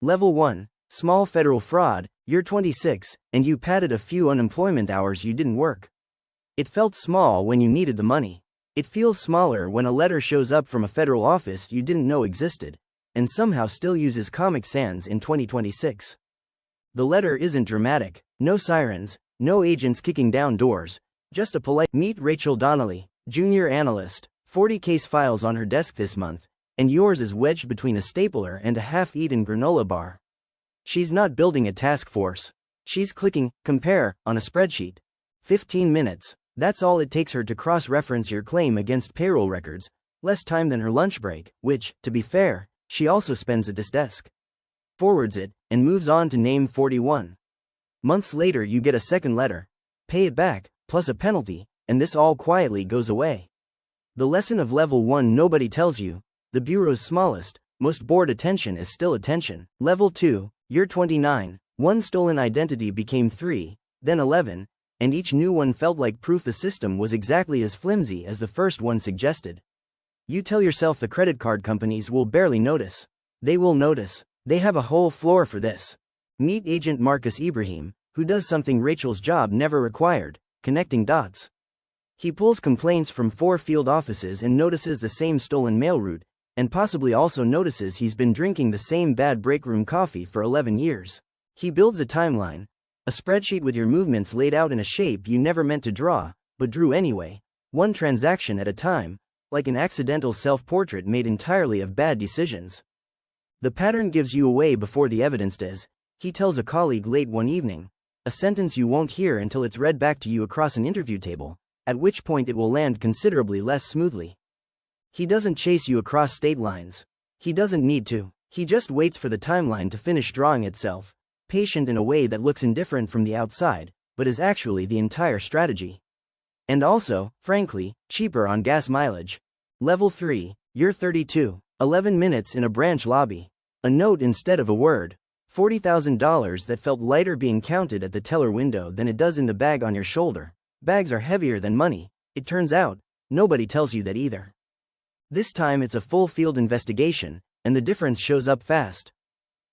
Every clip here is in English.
Level 1. Small federal fraud. You're 26, and you padded a few unemployment hours you didn't work. It felt small when you needed the money. It feels smaller when a letter shows up from a federal office you didn't know existed, and somehow still uses Comic Sans in 2026. The letter isn't dramatic, no sirens, no agents kicking down doors, just a polite, "Meet Rachel Donnelly, junior analyst, 40 case files on her desk this month, and yours is wedged between a stapler and a half-eaten granola bar." She's not building a task force. She's clicking compare on a spreadsheet. 15 minutes. That's all it takes her to cross-reference your claim against payroll records, less time than her lunch break, which, to be fair, she also spends at this desk. Forwards it, and moves on to name 41. Months later you get a second letter. Pay it back, plus a penalty, and this all quietly goes away. The lesson of Level 1 nobody tells you: the bureau's smallest, most bored attention is still attention. Level 2. You're 29. One stolen identity became 3, then 11, and each new one felt like proof the system was exactly as flimsy as the first one suggested. You tell yourself the credit card companies will barely notice. They will notice. They have a whole floor for this. Meet Agent Marcus Ibrahim, who does something Rachel's job never required: connecting dots. He pulls complaints from 4 field offices and notices the same stolen mail route, and possibly also notices he's been drinking the same bad breakroom coffee for 11 years. He builds a timeline, a spreadsheet with your movements laid out in a shape you never meant to draw, but drew anyway, one transaction at a time, like an accidental self-portrait made entirely of bad decisions. The pattern gives you away before the evidence does. He tells a colleague late one evening, a sentence you won't hear until it's read back to you across an interview table, at which point it will land considerably less smoothly. He doesn't chase you across state lines. He doesn't need to. He just waits for the timeline to finish drawing itself, patient in a way that looks indifferent from the outside, but is actually the entire strategy. And also, frankly, cheaper on gas mileage. Level 3. You're 32. 11 minutes in a branch lobby. A note instead of a word. $40,000 that felt lighter being counted at the teller window than it does in the bag on your shoulder. Bags are heavier than money, it turns out. Nobody tells you that either. This time it's a full field investigation, and the difference shows up fast.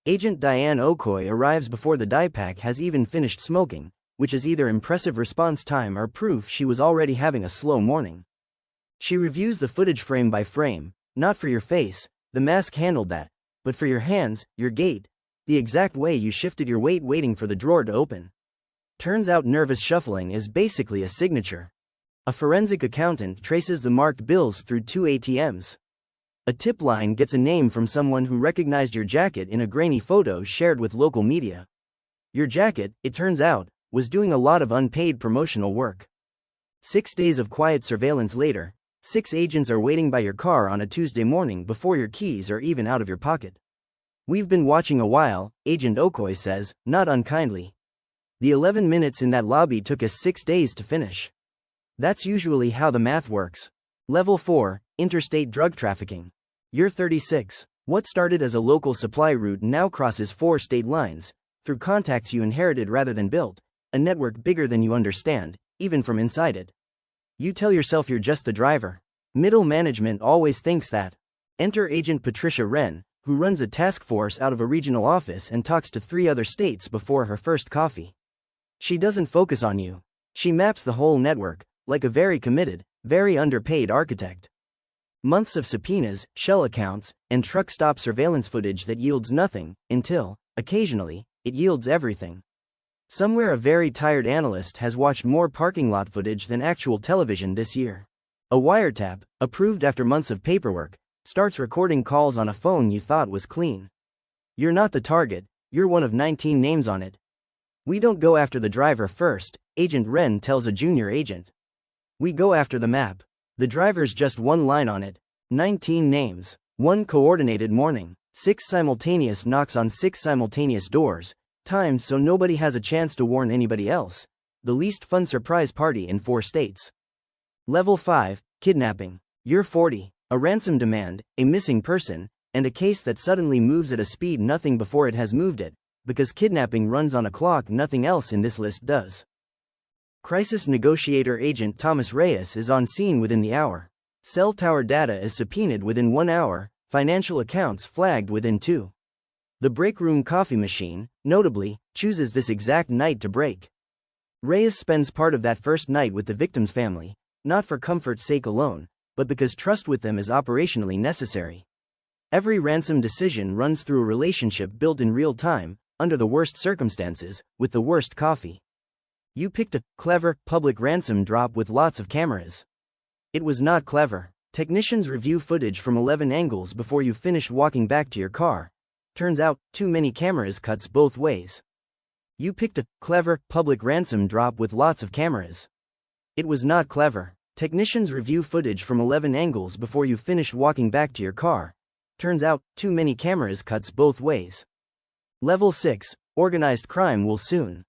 Agent Diane Okoye arrives before the die pack has even finished smoking, which is either impressive response time or proof she was already having a slow morning. She reviews the footage frame by frame, not for your face, the mask handled that, but for your hands, your gait, the exact way you shifted your weight waiting for the drawer to open. Turns out nervous shuffling is basically a signature. A forensic accountant traces the marked bills through 2 ATMs. A tip line gets a name from someone who recognized your jacket in a grainy photo shared with local media. Your jacket, it turns out, was doing a lot of unpaid promotional work. 6 days of quiet surveillance later, 6 agents are waiting by your car on a Tuesday morning before your keys are even out of your pocket. "We've been watching a while," Agent Okoye says, not unkindly. "The 11 minutes in that lobby took us 6 days to finish." That's usually how the math works. Level 4. Interstate drug trafficking. You're 36. What started as a local supply route now crosses 4 state lines, through contacts you inherited rather than built, a network bigger than you understand, even from inside it. You tell yourself you're just the driver. Middle management always thinks that. Enter Agent Patricia Wren, who runs a task force out of a regional office and talks to 3 other states before her first coffee. She doesn't focus on you. She maps the whole network, like a very committed, very underpaid architect. Months of subpoenas, shell accounts, and truck stop surveillance footage that yields nothing, until, occasionally, it yields everything. Somewhere a very tired analyst has watched more parking lot footage than actual television this year. A wiretap, approved after months of paperwork, starts recording calls on a phone you thought was clean. You're not the target, you're one of 19 names on it. "We don't go after the driver first," Agent Wren tells a junior agent. "We go after the map. The driver's just one line on it. 19 names. One coordinated morning. 6 simultaneous knocks on 6 simultaneous doors, timed so nobody has a chance to warn anybody else. The least fun surprise party in 4 states. Level 5. Kidnapping. You're 40. A ransom demand, a missing person, and a case that suddenly moves at a speed nothing before it has moved it, because kidnapping runs on a clock nothing else in this list does. Crisis negotiator Agent Thomas Reyes is on scene within the hour. Cell tower data is subpoenaed within 1 hour, financial accounts flagged within 2. The break room coffee machine, notably, chooses this exact night to break. Reyes spends part of that first night with the victim's family, not for comfort's sake alone, but because trust with them is operationally necessary. Every ransom decision runs through a relationship built in real time, under the worst circumstances, with the worst coffee. You picked a clever, public ransom drop with lots of cameras. It was not clever. Technicians review footage from 11 angles before you finish walking back to your car. Turns out, too many cameras cuts both ways. You picked a clever, public ransom drop with lots of cameras. It was not clever. Technicians review footage from 11 angles before you finish walking back to your car. Turns out, too many cameras cuts both ways. Level 6, organized crime will soon.